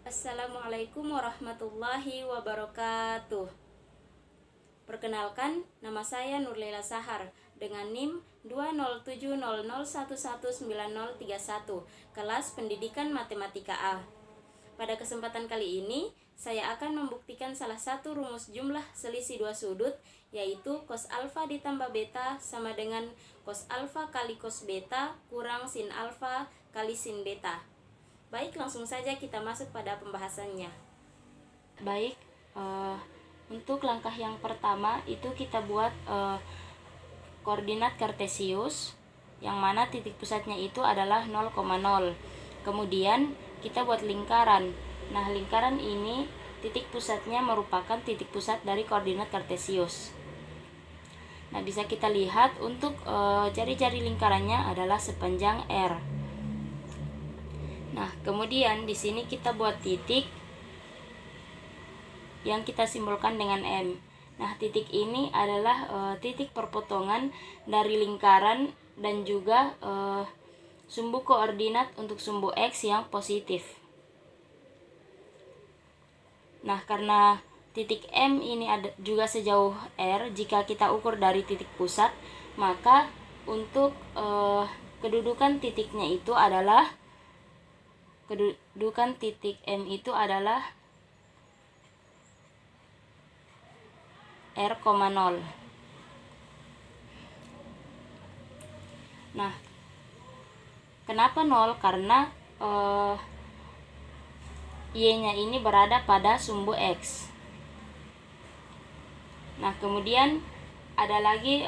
Assalamualaikum warahmatullahi wabarakatuh. Perkenalkan, nama saya Nurlela Sahar dengan NIM 20700119031, kelas Pendidikan Matematika A. Pada kesempatan kali ini, saya akan membuktikan salah satu rumus jumlah selisih dua sudut, yaitu cos alfa ditambah beta sama dengan cos alfa kali cos beta kurang sin alfa kali sin beta. Baik, langsung saja kita masuk pada pembahasannya. Baik, untuk langkah yang pertama itu kita buat koordinat kartesius, yang mana titik pusatnya itu adalah 0,0. Kemudian kita buat lingkaran. Nah, lingkaran ini titik pusatnya merupakan titik pusat dari koordinat kartesius. Nah, bisa kita lihat untuk jari-jari lingkarannya adalah sepanjang R. Nah, kemudian di sini kita buat titik yang kita simbolkan dengan M. Nah, titik ini adalah titik perpotongan dari lingkaran dan juga sumbu koordinat untuk sumbu X yang positif. Nah, karena titik M ini ada juga sejauh R, jika kita ukur dari titik pusat, maka untuk kedudukan titiknya itu adalah kedudukan titik M itu adalah R,0. Nah, kenapa 0? Karena Y-nya ini berada pada sumbu X. Nah, kemudian ada lagi,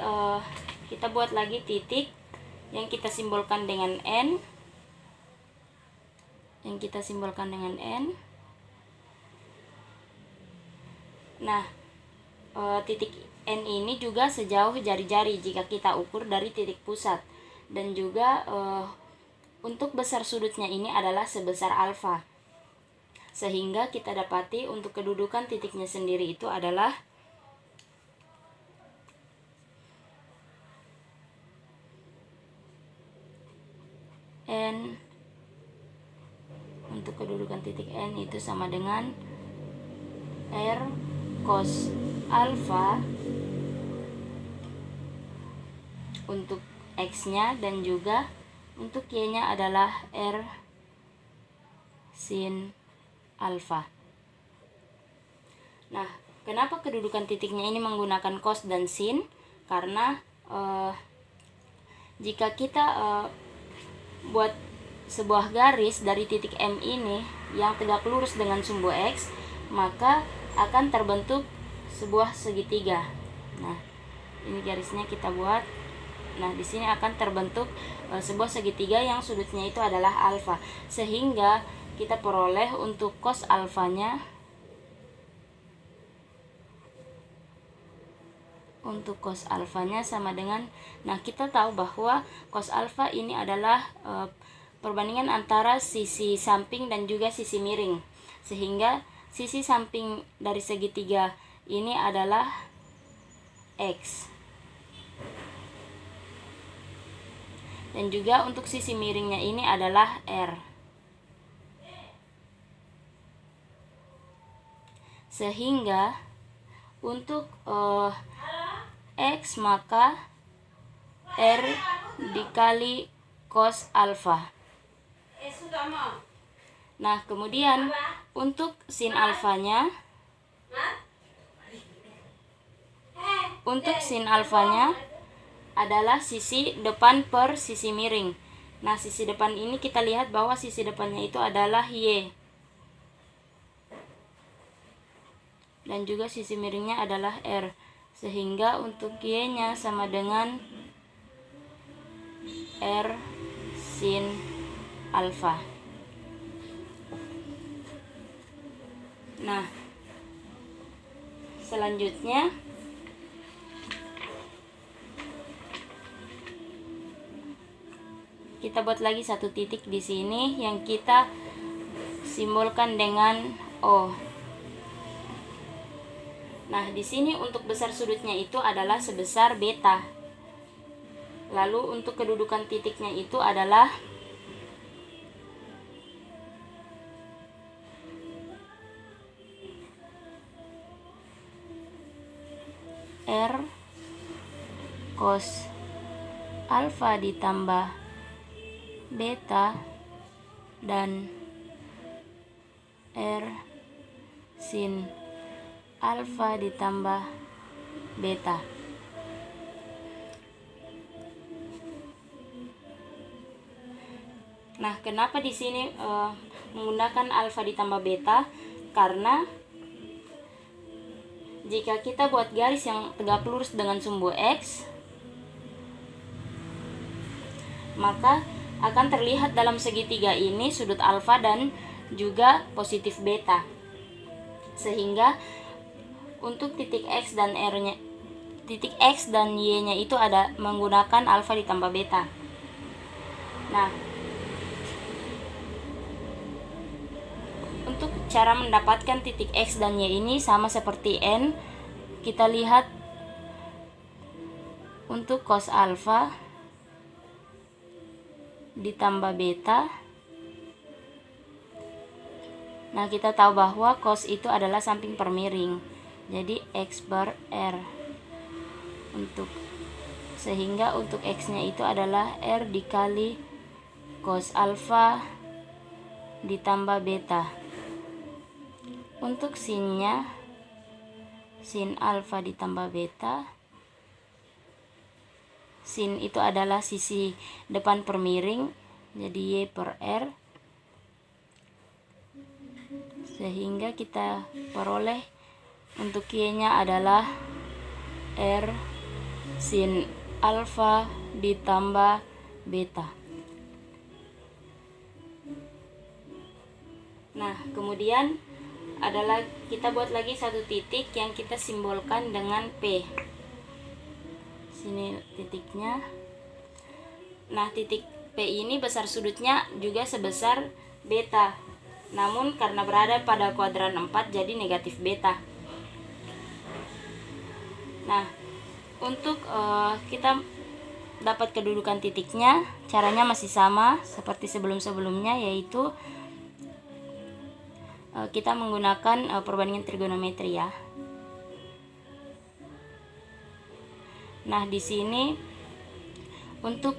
kita buat lagi titik yang kita simbolkan dengan N. Nah, titik N ini juga sejauh jari-jari jika kita ukur dari titik pusat, dan juga untuk besar sudutnya ini adalah sebesar alfa, sehingga kita dapati untuk kedudukan titiknya sendiri itu adalah N. Untuk kedudukan titik N itu sama dengan R cos alfa untuk X-nya, dan juga untuk Y-nya adalah R sin alfa. Nah, kenapa kedudukan titiknya ini menggunakan cos dan sin? Karena jika kita buat sebuah garis dari titik M ini yang tegak lurus dengan sumbu X, maka akan terbentuk sebuah segitiga. Nah, ini garisnya kita buat. Nah, di sini akan terbentuk sebuah segitiga yang sudutnya itu adalah alfa, sehingga kita peroleh untuk cos alfanya sama dengan, nah, kita tahu bahwa cos alfa ini adalah perbandingan antara sisi samping dan juga sisi miring, sehingga sisi samping dari segitiga ini adalah X, dan juga untuk sisi miringnya ini adalah R, sehingga untuk X maka R dikali cos alfa. Nah, kemudian untuk sin alfanya adalah sisi depan per sisi miring. Nah, sisi depan ini kita lihat bahwa sisi depannya itu adalah Y, dan juga sisi miringnya adalah R, sehingga untuk Y-nya sama dengan R sin alfa. Nah, selanjutnya kita buat lagi satu titik di sini yang kita simbolkan dengan O. Nah, di sini untuk besar sudutnya itu adalah sebesar beta. Lalu untuk kedudukan titiknya itu adalah R cos alfa ditambah beta dan R sin alfa ditambah beta. Nah, kenapa di sini menggunakan alfa ditambah beta? Karena jika kita buat garis yang tegak lurus dengan sumbu X, maka akan terlihat dalam segitiga ini sudut alfa dan juga positif beta. Sehingga untuk titik X dan R-nya, titik X dan Y-nya itu ada menggunakan alfa ditambah beta. Nah, untuk cara mendapatkan titik X dan Y ini sama seperti N. Kita lihat untuk cos alfa ditambah beta. Nah, kita tahu bahwa cos itu adalah samping per miring. Jadi X per R. Sehingga untuk X-nya itu adalah R dikali cos alfa ditambah beta. Untuk sinnya, sin alfa ditambah beta. Sin itu adalah sisi depan per miring, jadi Y per R. Sehingga kita peroleh untuk Y-nya adalah R sin alfa ditambah beta. Nah, kemudian adalah kita buat lagi satu titik yang kita simbolkan dengan P. Sini titiknya. Nah, titik P ini besar sudutnya juga sebesar beta. Namun karena berada pada kuadran 4 jadi negatif beta. Nah, untuk kita dapat kedudukan titiknya, caranya masih sama seperti sebelum-sebelumnya, yaitu kita menggunakan perbandingan trigonometri ya. Nah, di sini untuk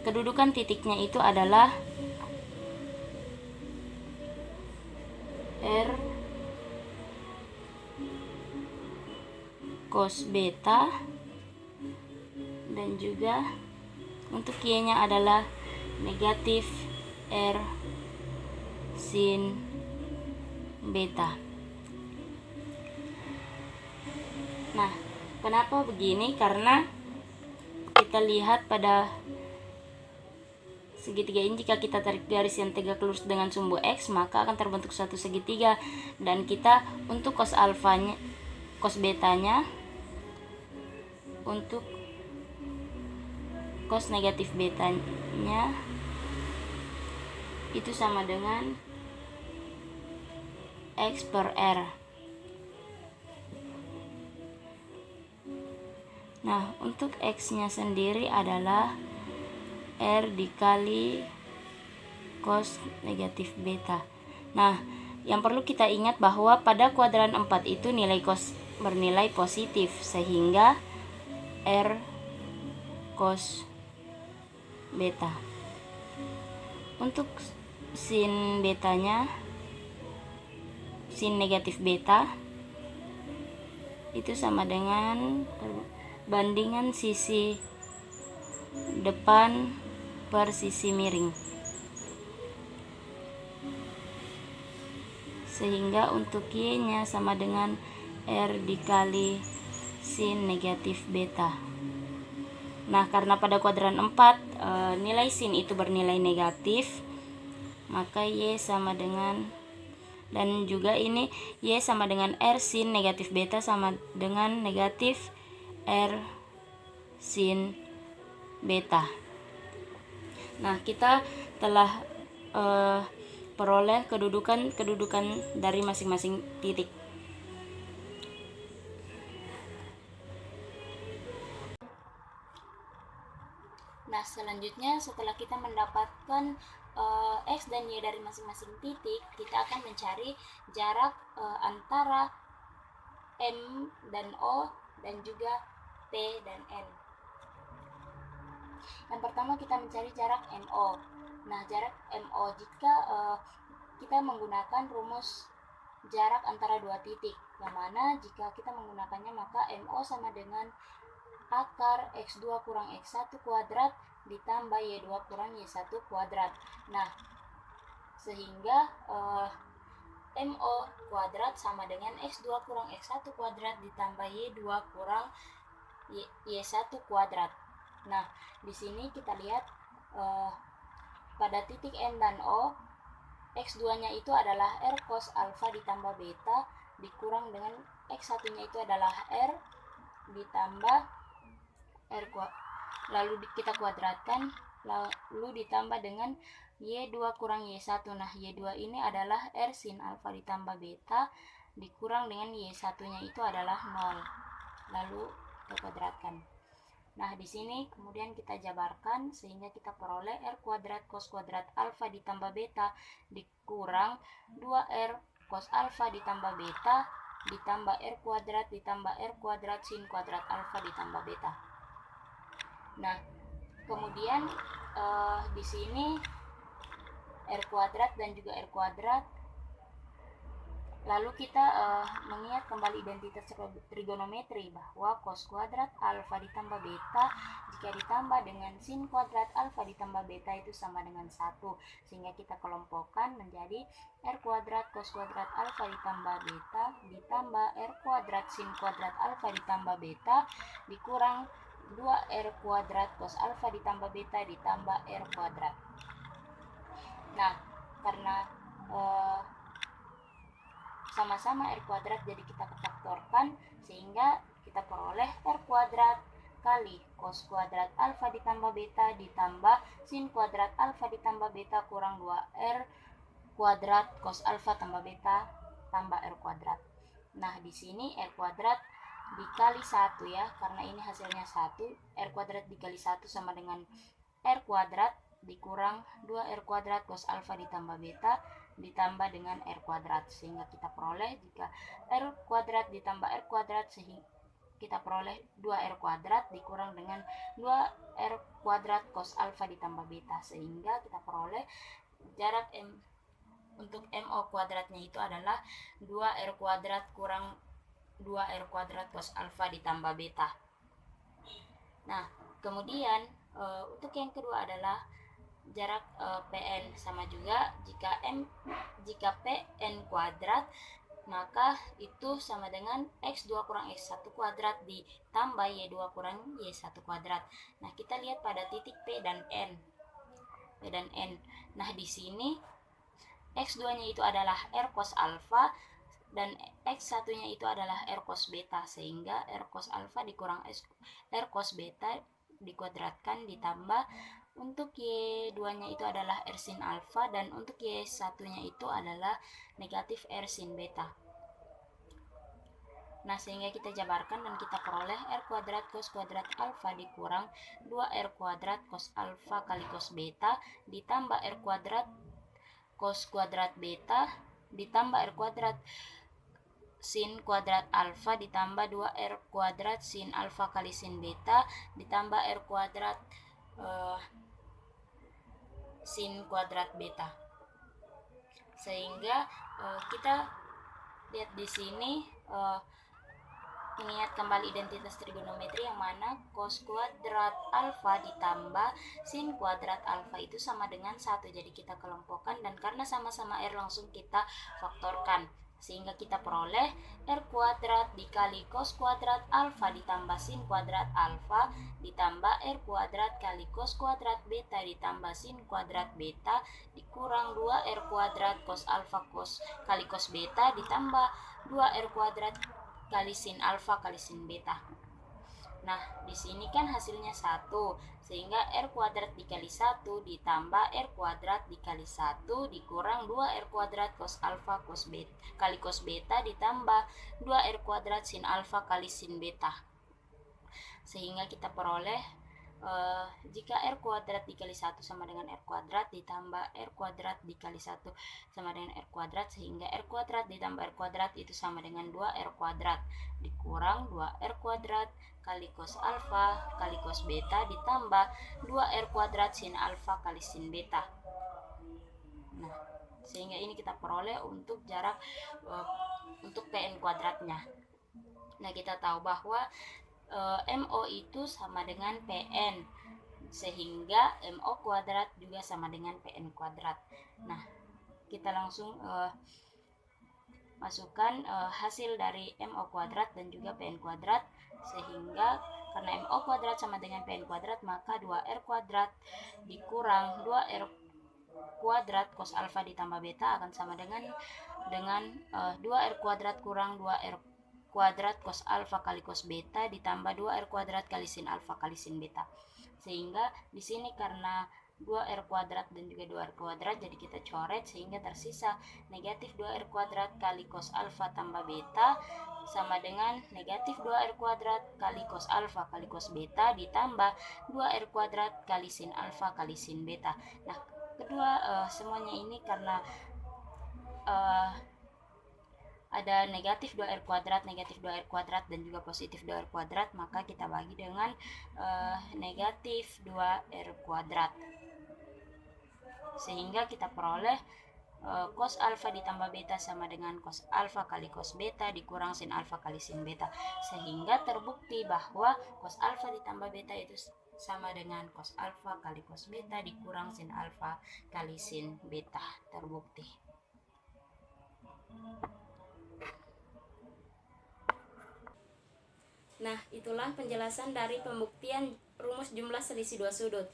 kedudukan titiknya itu adalah R cos beta, dan juga untuk Y-nya adalah negatif R sin beta. Nah, kenapa begini? Karena kita lihat pada segitiga ini, jika kita tarik garis yang tegak lurus dengan sumbu X, maka akan terbentuk satu segitiga, dan kita untuk cos alfanya, cos betanya, untuk cos negatif betanya itu sama dengan X per R. Nah, untuk X-nya sendiri adalah R dikali cos negatif beta. Nah, yang perlu kita ingat bahwa pada kuadran 4 itu nilai cos bernilai positif, sehingga R cos beta. Untuk sin betanya, sin negatif beta itu sama dengan bandingan sisi depan per sisi miring. Sehingga untuk Y-nya sama dengan R dikali sin negatif beta. Nah, karena pada kuadran 4 nilai sin itu bernilai negatif, maka Y sama dengan, dan juga ini Y sama dengan R sin negatif beta sama dengan negatif R sin beta. Nah, kita telah peroleh kedudukan dari masing-masing titik. Nah, selanjutnya setelah kita mendapatkan X dan Y dari masing-masing titik, kita akan mencari jarak antara M dan O dan juga P dan N. Yang pertama kita mencari jarak MO. Nah, jarak MO jika kita menggunakan rumus jarak antara dua titik, yang mana jika kita menggunakannya maka MO sama dengan akar X2 kurang X1 kuadrat ditambah Y2 kurang Y1 kuadrat. Nah, sehingga MO kuadrat sama dengan X2 kurang X1 kuadrat ditambah Y2 kurang Y1 kuadrat. Nah, di sini kita lihat pada titik N dan O, X2-nya itu adalah R cos alfa ditambah beta dikurang dengan X1-nya itu adalah R ditambah R lalu kita kuadratkan, lalu ditambah dengan Y2 kurang Y1. Nah, Y2 ini adalah R sin alfa ditambah beta dikurang dengan Y1-nya itu adalah 0. Lalu kita kuadratkan. Nah, di sini kemudian kita jabarkan sehingga kita peroleh R kuadrat cos kuadrat alfa ditambah beta dikurang 2R cos alfa ditambah beta ditambah R kuadrat sin kuadrat alfa ditambah beta. Nah, kemudian di sini R kuadrat dan juga R kuadrat. Lalu kita mengingat kembali identitas trigonometri bahwa cos kuadrat alfa ditambah beta jika ditambah dengan sin kuadrat alfa ditambah beta itu sama dengan 1. Sehingga kita kelompokkan menjadi R kuadrat cos kuadrat alfa ditambah beta ditambah R kuadrat sin kuadrat alfa ditambah beta dikurang 2R kuadrat cos alfa ditambah beta ditambah R kuadrat. Nah, karena sama-sama R kuadrat jadi kita faktorkan sehingga kita peroleh R kuadrat kali cos kuadrat alfa ditambah beta ditambah sin kuadrat alfa ditambah beta kurang 2R kuadrat cos alfa tambah beta tambah R kuadrat. Nah, di sini R kuadrat dikali 1 ya, karena ini hasilnya 1. R kuadrat dikali 1 sama dengan R kuadrat dikurang 2R kuadrat cos alfa ditambah beta ditambah dengan R kuadrat, sehingga kita peroleh jika R kuadrat ditambah R kuadrat sehingga kita peroleh 2R kuadrat dikurang dengan 2R kuadrat cos alfa ditambah beta, sehingga kita peroleh jarak untuk MO kuadratnya itu adalah 2R kuadrat kurang 2R kuadrat cos alfa ditambah beta. Nah, kemudian untuk yang kedua adalah jarak PN, sama juga jika PN kuadrat maka itu sama dengan X2 kurang X1 kuadrat ditambah Y2 kurang Y1 kuadrat. Nah, kita lihat pada titik P dan N. Nah, di sini X2-nya itu adalah R cos alfa dan X1-nya itu adalah R cos beta, sehingga R cos alfa dikurang R cos beta dikuadratkan ditambah untuk Y2-nya itu adalah R sin alfa dan untuk Y1-nya itu adalah negatif R sin beta. Nah, sehingga kita jabarkan dan kita peroleh R kuadrat cos kuadrat alfa dikurang 2R kuadrat cos alfa kali cos beta ditambah R kuadrat cos kuadrat beta ditambah R kuadrat sin kuadrat alfa ditambah 2R kuadrat sin alfa kali sin beta ditambah R kuadrat sin kuadrat beta. Sehingga kita lihat di sini mengingat kembali identitas trigonometri yang mana cos kuadrat alfa ditambah sin kuadrat alfa itu sama dengan 1. Jadi kita kelompokkan dan karena sama-sama R langsung kita faktorkan, sehingga kita peroleh R kuadrat dikali cos kuadrat alfa ditambah sin kuadrat alfa ditambah R kuadrat kali cos kuadrat beta ditambah sin kuadrat beta dikurang 2R kuadrat cos alfa kali cos beta ditambah 2R kuadrat kali sin alfa kali sin beta. Nah, di sini kan hasilnya 1, sehingga R kuadrat dikali 1 ditambah R kuadrat dikali 1 dikurang 2R kuadrat cos alfa kali cos beta ditambah 2R kuadrat sin alfa kali sin beta. Sehingga kita peroleh Jika R kuadrat dikali 1 sama dengan R kuadrat ditambah R kuadrat dikali 1 sama dengan R kuadrat, sehingga R kuadrat ditambah R kuadrat itu sama dengan 2R kuadrat dikurang 2R kuadrat kali cos alfa kali cos beta ditambah 2R kuadrat sin alfa kali sin beta. Nah, sehingga ini kita peroleh untuk jarak untuk Pn kuadratnya. Nah, kita tahu bahwa MO itu sama dengan PN, sehingga MO kuadrat juga sama dengan PN kuadrat. Nah, kita langsung masukkan hasil dari MO kuadrat dan juga PN kuadrat, sehingga karena MO kuadrat sama dengan PN kuadrat, maka 2R kuadrat dikurang 2R kuadrat cos alfa ditambah beta akan sama dengan 2R kuadrat kurang 2R kuadrat cos alfa kali cos beta ditambah 2R kuadrat kali sin alfa kali sin beta. Sehingga di sini karena 2R kuadrat dan juga 2R kuadrat, jadi kita coret sehingga tersisa negatif 2R kuadrat kali cos alfa tambah beta sama dengan negatif 2R kuadrat kali cos alfa kali cos beta ditambah 2R kuadrat kali sin alfa kali sin beta. Nah, kedua semuanya ini karena ada negatif 2R kuadrat dan juga positif 2R kuadrat, maka kita bagi dengan negatif 2R kuadrat, sehingga kita peroleh cos alfa ditambah beta sama dengan cos alfa kali cos beta dikurang sin alfa kali sin beta, sehingga terbukti bahwa cos alfa ditambah beta itu sama dengan cos alfa kali cos beta dikurang sin alfa kali sin beta, terbukti. Nah, itulah penjelasan dari pembuktian rumus jumlah selisih dua sudut.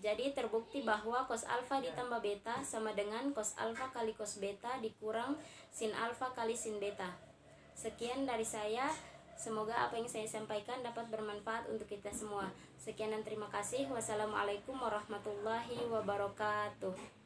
Jadi terbukti bahwa cos alfa ditambah beta sama dengan cos alfa kali cos beta dikurang sin alfa kali sin beta. Sekian dari saya. Semoga apa yang saya sampaikan dapat bermanfaat untuk kita semua. Sekian dan terima kasih. Wassalamualaikum warahmatullahi wabarakatuh.